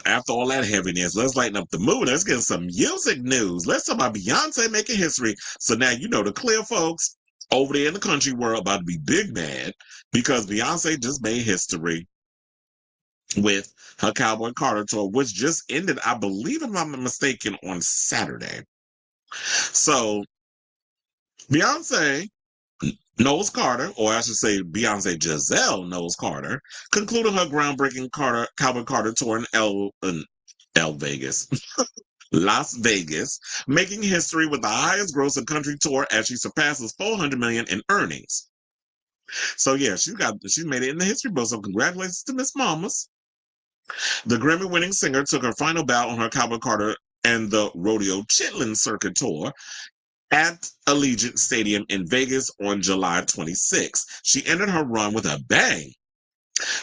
now, after all that heaviness, let's lighten up the mood. Let's get some music news. Let's talk about Beyonce making history. So now you know the clear folks over there in the country world about to be big mad because Beyonce just made history with her Cowboy Carter tour, which just ended, I believe, if I'm not mistaken, on Saturday. So Beyonce Knowles Carter, or I should say Beyonce Giselle Knowles Carter, concluded her groundbreaking Cowboy Carter tour in Vegas, Las Vegas, making history with the highest grossing country tour as she surpasses $400 million in earnings. So yeah, she made it in the history book. So congratulations to Miss Mamas. The Grammy-winning singer took her final bow on her Cowboy Carter and the Rodeo Chitlin Circuit tour at Allegiant Stadium in Vegas on July 26. She ended her run with a bang,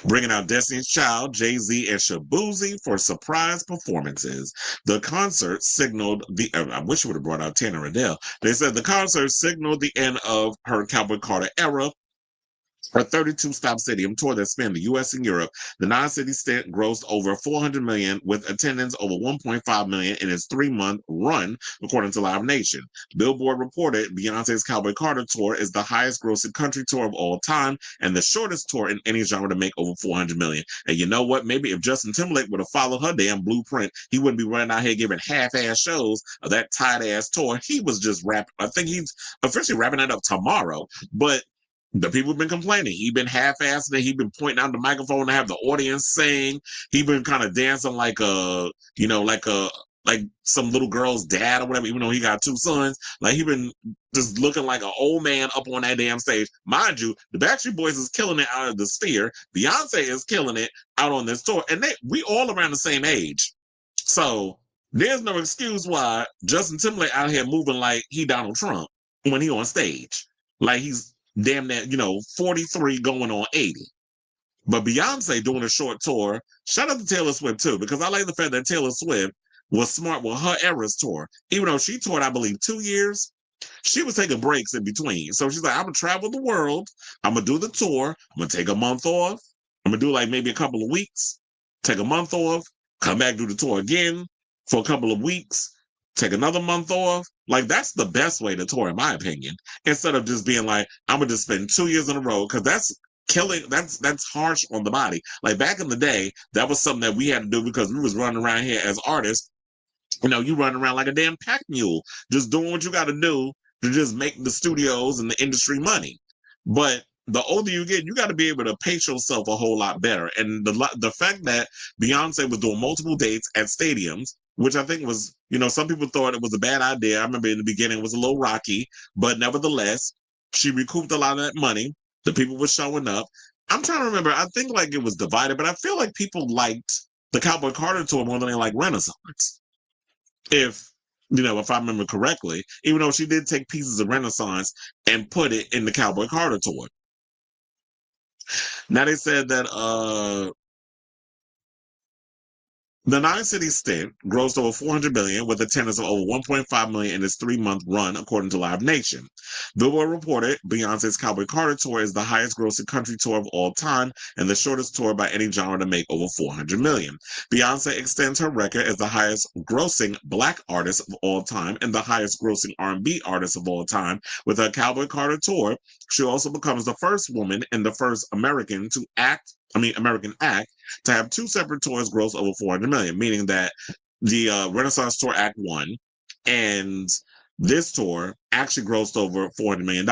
bringing out Destiny's Child, Jay-Z, and Shaboozey for surprise performances. The concert signaled I wish we would have brought out Tanner Adele. They said the concert signaled the end of her Cowboy Carter era. Her 32-stop stadium tour that spanned the U.S. and Europe, the nine-city stint grossed over $400 million, with attendance over $1.5 million in its 3-month run, according to Live Nation. Billboard reported Beyonce's Cowboy Carter tour is the highest-grossing country tour of all time and the shortest tour in any genre to make over $400 million. And you know what? Maybe if Justin Timberlake would have followed her damn blueprint, he wouldn't be running out here giving half-ass shows of that tight-ass tour. He was just rapping. I think he's officially wrapping it up tomorrow, but the people have been complaining. He's been half-assing it. He's been pointing out the microphone to have the audience sing. He's been kind of dancing like like some little girl's dad or whatever, even though he got 2 sons. Like he been just looking like an old man up on that damn stage. Mind you, the Backstreet Boys is killing it out of the sphere. Beyonce is killing it out on this tour. And we all around the same age. So there's no excuse why Justin Timberlake out here moving like he Donald Trump when he on stage. Like he's damn near, 43 going on 80. But Beyonce doing a short tour, shout out to Taylor Swift too, because I like the fact that Taylor Swift was smart with her Eras tour. Even though she toured, I believe, 2 years, she was taking breaks in between. So she's like, I'm going to travel the world. I'm going to do the tour. I'm going to take a month off. I'm going to do like maybe a couple of weeks, take a month off, come back, do the tour again for a couple of weeks, take another month off. Like, that's the best way to tour, in my opinion, instead of just being like, I'm going to just spend 2 years in a row, because that's killing, that's harsh on the body. Like, back in the day, that was something that we had to do because we was running around here as artists. You running around like a damn pack mule, just doing what you got to do to just make the studios and the industry money. But the older you get, you got to be able to pace yourself a whole lot better. And the fact that Beyonce was doing multiple dates at stadiums, which I think was, some people thought it was a bad idea. I remember in the beginning it was a little rocky, but nevertheless, she recouped a lot of that money. The people were showing up. I'm trying to remember. I think like it was divided, but I feel like people liked the Cowboy Carter tour more than they like Renaissance. If I remember correctly, even though she did take pieces of Renaissance and put it in the Cowboy Carter tour. Now they said that the 9-city stint grossed over $400 million with attendance of over $1.5 million in its 3-month run, according to Live Nation. Billboard reported Beyonce's Cowboy Carter tour is the highest grossing country tour of all time and the shortest tour by any genre to make over $400 million. Beyonce extends her record as the highest grossing Black artist of all time and the highest grossing R&B artist of all time. With her Cowboy Carter tour, she also becomes the first woman and the first American act to have 2 separate tours gross over $400 million, meaning that the Renaissance Tour Act 1 and this tour actually grossed over $400 million.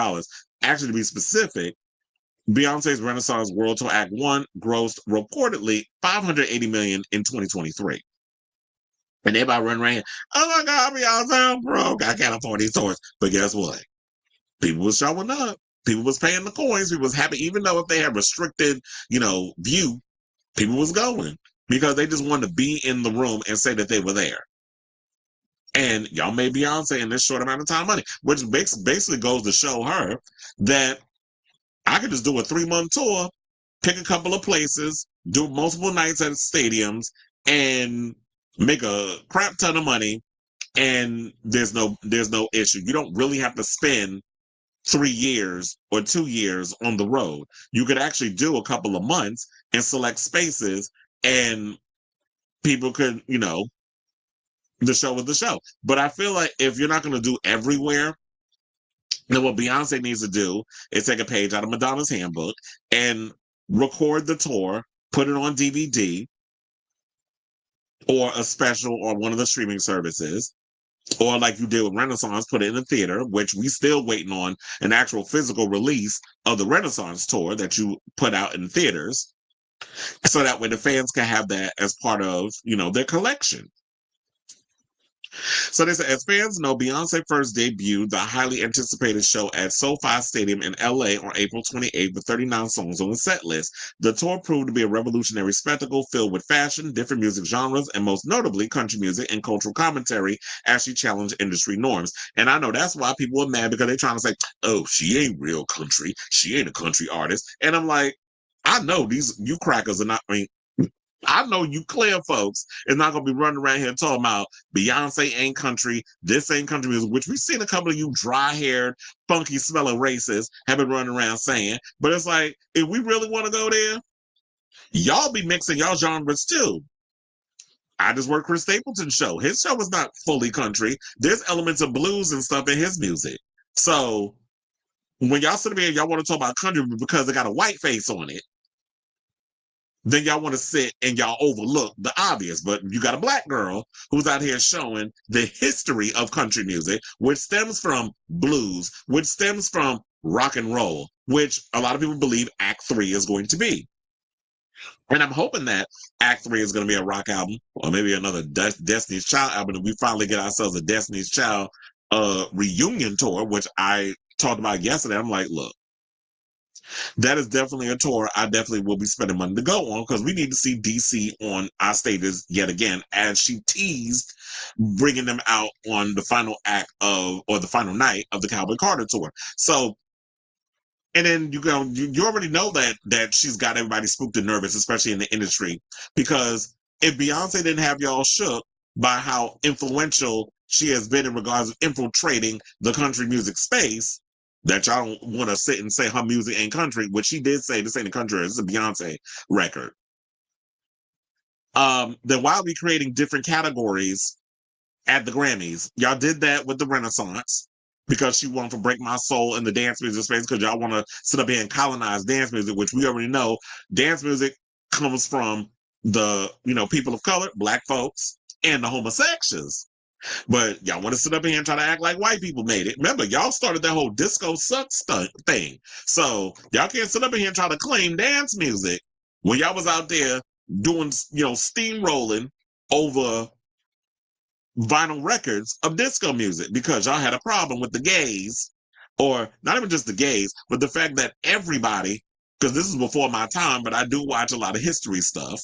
Actually, to be specific, Beyonce's Renaissance World Tour Act 1 grossed reportedly $580 million in 2023. And everybody running around, oh my God, Beyonce, I'm broke. I can't afford these tours. But guess what? People was showing up. People was paying the coins. People was happy, even though if they had restricted, view, people was going because they just wanted to be in the room and say that they were there. And y'all made Beyonce in this short amount of time money, which basically goes to show her that I could just do a 3-month tour, pick a couple of places, do multiple nights at stadiums, and make a crap ton of money. And there's no issue. You don't really have to spend 3 years or 2 years on the road. You could actually do a couple of months and select spaces and people could, the show was the show. But I feel like if you're not going to do everywhere, then what Beyonce needs to do is take a page out of Madonna's handbook and record the tour, put it on DVD or a special on one of the streaming services, or like you did with Renaissance, put it in the theater, which we still waiting on an actual physical release of the Renaissance tour that you put out in theaters, so that way the fans can have that as part of, their collection. So they said, as fans know, Beyonce first debuted the highly anticipated show at SoFi Stadium in LA on April 28th with 39 songs on the set list. The tour proved to be a revolutionary spectacle filled with fashion, different music genres, and most notably country music and cultural commentary as she challenged industry norms. And I know that's why people are mad, because they're trying to say, oh, she ain't real country. She ain't a country artist. And I'm like, I know you crackers are not, I know you clear folks is not going to be running around here talking about Beyonce ain't country, this ain't country music, which we've seen a couple of you dry-haired, funky smelling racists have been running around saying. But it's like, if we really want to go there, y'all be mixing y'all genres too. I just worked Chris Stapleton's show. His show was not fully country. There's elements of blues and stuff in his music. So when y'all sit there, y'all want to talk about country because it got a white face on it, then y'all want to sit and y'all overlook the obvious. But you got a black girl who's out here showing the history of country music, which stems from blues, which stems from rock and roll, which a lot of people believe Act 3 is going to be. And I'm hoping that Act 3 is going to be a rock album, or maybe another Destiny's Child album, and we finally get ourselves a Destiny's Child reunion tour, which I talked about yesterday. I'm like, look, that is definitely a tour I definitely will be spending money to go on, because we need to see DC on our stages yet again, as she teased bringing them out on the final act of, or the final night of the Cowboy Carter tour. So, and then you already know that she's got everybody spooked and nervous, especially in the industry, because if Beyonce didn't have y'all shook by how influential she has been in regards of infiltrating the country music space, that y'all don't want to sit and say her music ain't country, which she did say this ain't a country, it's a Beyonce record. Then why are we creating different categories at the Grammys? Y'all did that with the Renaissance because she wanted to break my soul in the dance music space, because y'all want to sit up here and colonize dance music, which we already know dance music comes from the, people of color, black folks, and the homosexuals. But y'all want to sit up here and try to act like white people made it. Remember, y'all started that whole disco sucks thing. So y'all can't sit up here and try to claim dance music when y'all was out there doing, steamrolling over vinyl records of disco music, because y'all had a problem with the gays, or not even just the gays, but the fact that everybody, because this is before my time, but I do watch a lot of history stuff.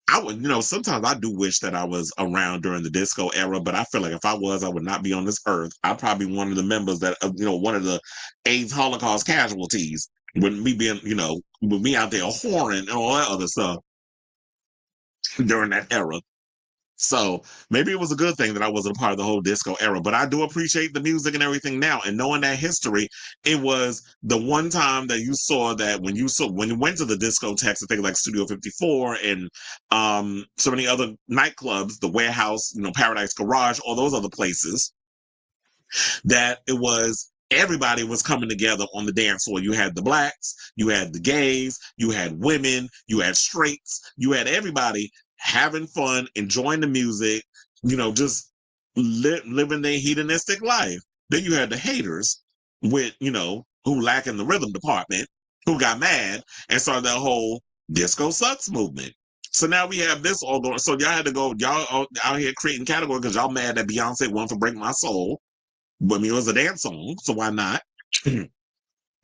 I would, sometimes I do wish that I was around during the disco era, but I feel like if I was, I would not be on this earth. I'd probably be one of the members that, one of the AIDS Holocaust casualties, with me being, with me out there whoring and all that other stuff during that era. So maybe it was a good thing that I wasn't a part of the whole disco era, but I do appreciate the music and everything now. And knowing that history, it was the one time that you saw that when you went to the discotheques, I think like Studio 54 and so many other nightclubs, the Warehouse, Paradise Garage, all those other places, that it was everybody was coming together on the dance floor. You had the blacks, you had the gays, you had women, you had straights, you had everybody having fun, enjoying the music, just living their hedonistic life. Then you had the haters with, who lack in the rhythm department, who got mad and started that whole disco sucks movement. So now we have this all going. So y'all had to go, y'all out here creating category because y'all mad that Beyonce wanted to break my soul. But it was a dance song, so why not?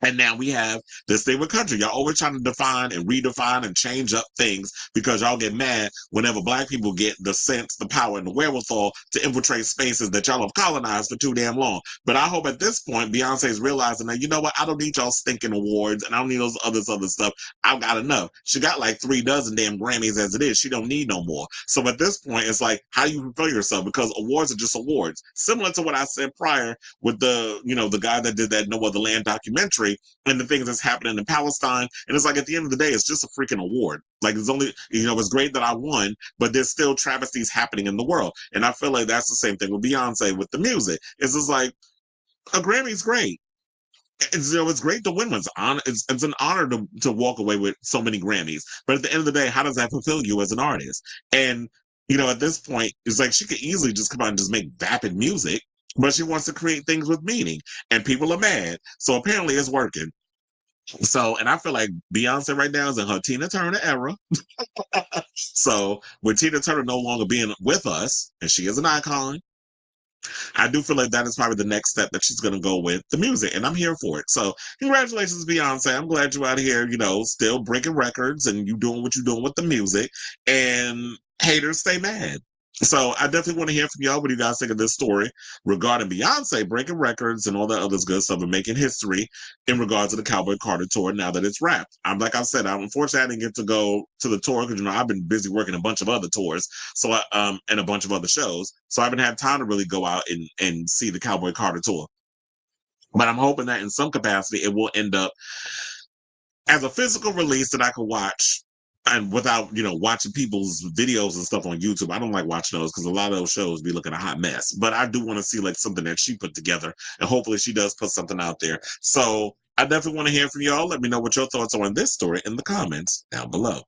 And now we have this thing with country. Y'all always trying to define and redefine and change up things because y'all get mad whenever black people get the sense, the power, and the wherewithal to infiltrate spaces that y'all have colonized for too damn long. But I hope at this point, Beyonce is realizing that, you know what, I don't need y'all stinking awards and I don't need those other stuff. I've got enough. She got like 3 dozen damn Grammys as it is. She don't need no more. So at this point, it's like, how do you fulfill yourself? Because awards are just awards. Similar to what I said prior with the, the guy that did that No Other Land documentary. history and the things that's happening in Palestine. And it's like, at the end of the day, it's just a freaking award. Like, it's only, it's great that I won, but there's still travesties happening in the world. And I feel like that's the same thing with Beyonce with the music. It's just like, a Grammy's great. It's great to win one. It's an honor to walk away with so many Grammys. But at the end of the day, how does that fulfill you as an artist? And at this point, it's like she could easily just come out and just make vapid music, but she wants to create things with meaning, and people are mad. So apparently, it's working. So, and I feel like Beyonce right now is in her Tina Turner era. So, with Tina Turner no longer being with us, and she is an icon, I do feel like that is probably the next step that she's going to go with the music, and I'm here for it. So, congratulations, Beyonce. I'm glad you're out here, still breaking records and you doing what you're doing with the music. And haters, stay mad. So, I definitely want to hear from y'all. What do you guys think of this story regarding Beyonce breaking records and all that other good stuff and making history in regards to the Cowboy Carter tour now that it's wrapped? Like I said, unfortunately, I didn't get to go to the tour because, I've been busy working a bunch of other tours. So, and a bunch of other shows. So I haven't had time to really go out and see the Cowboy Carter tour. But I'm hoping that in some capacity, it will end up as a physical release that I can watch, and without watching people's videos and stuff on YouTube. I don't like watching those because a lot of those shows be looking a hot mess. But I do want to see like something that she put together, and hopefully she does put something out there. So I definitely want to hear from y'all. Let me know what your thoughts are on this story in the comments down below.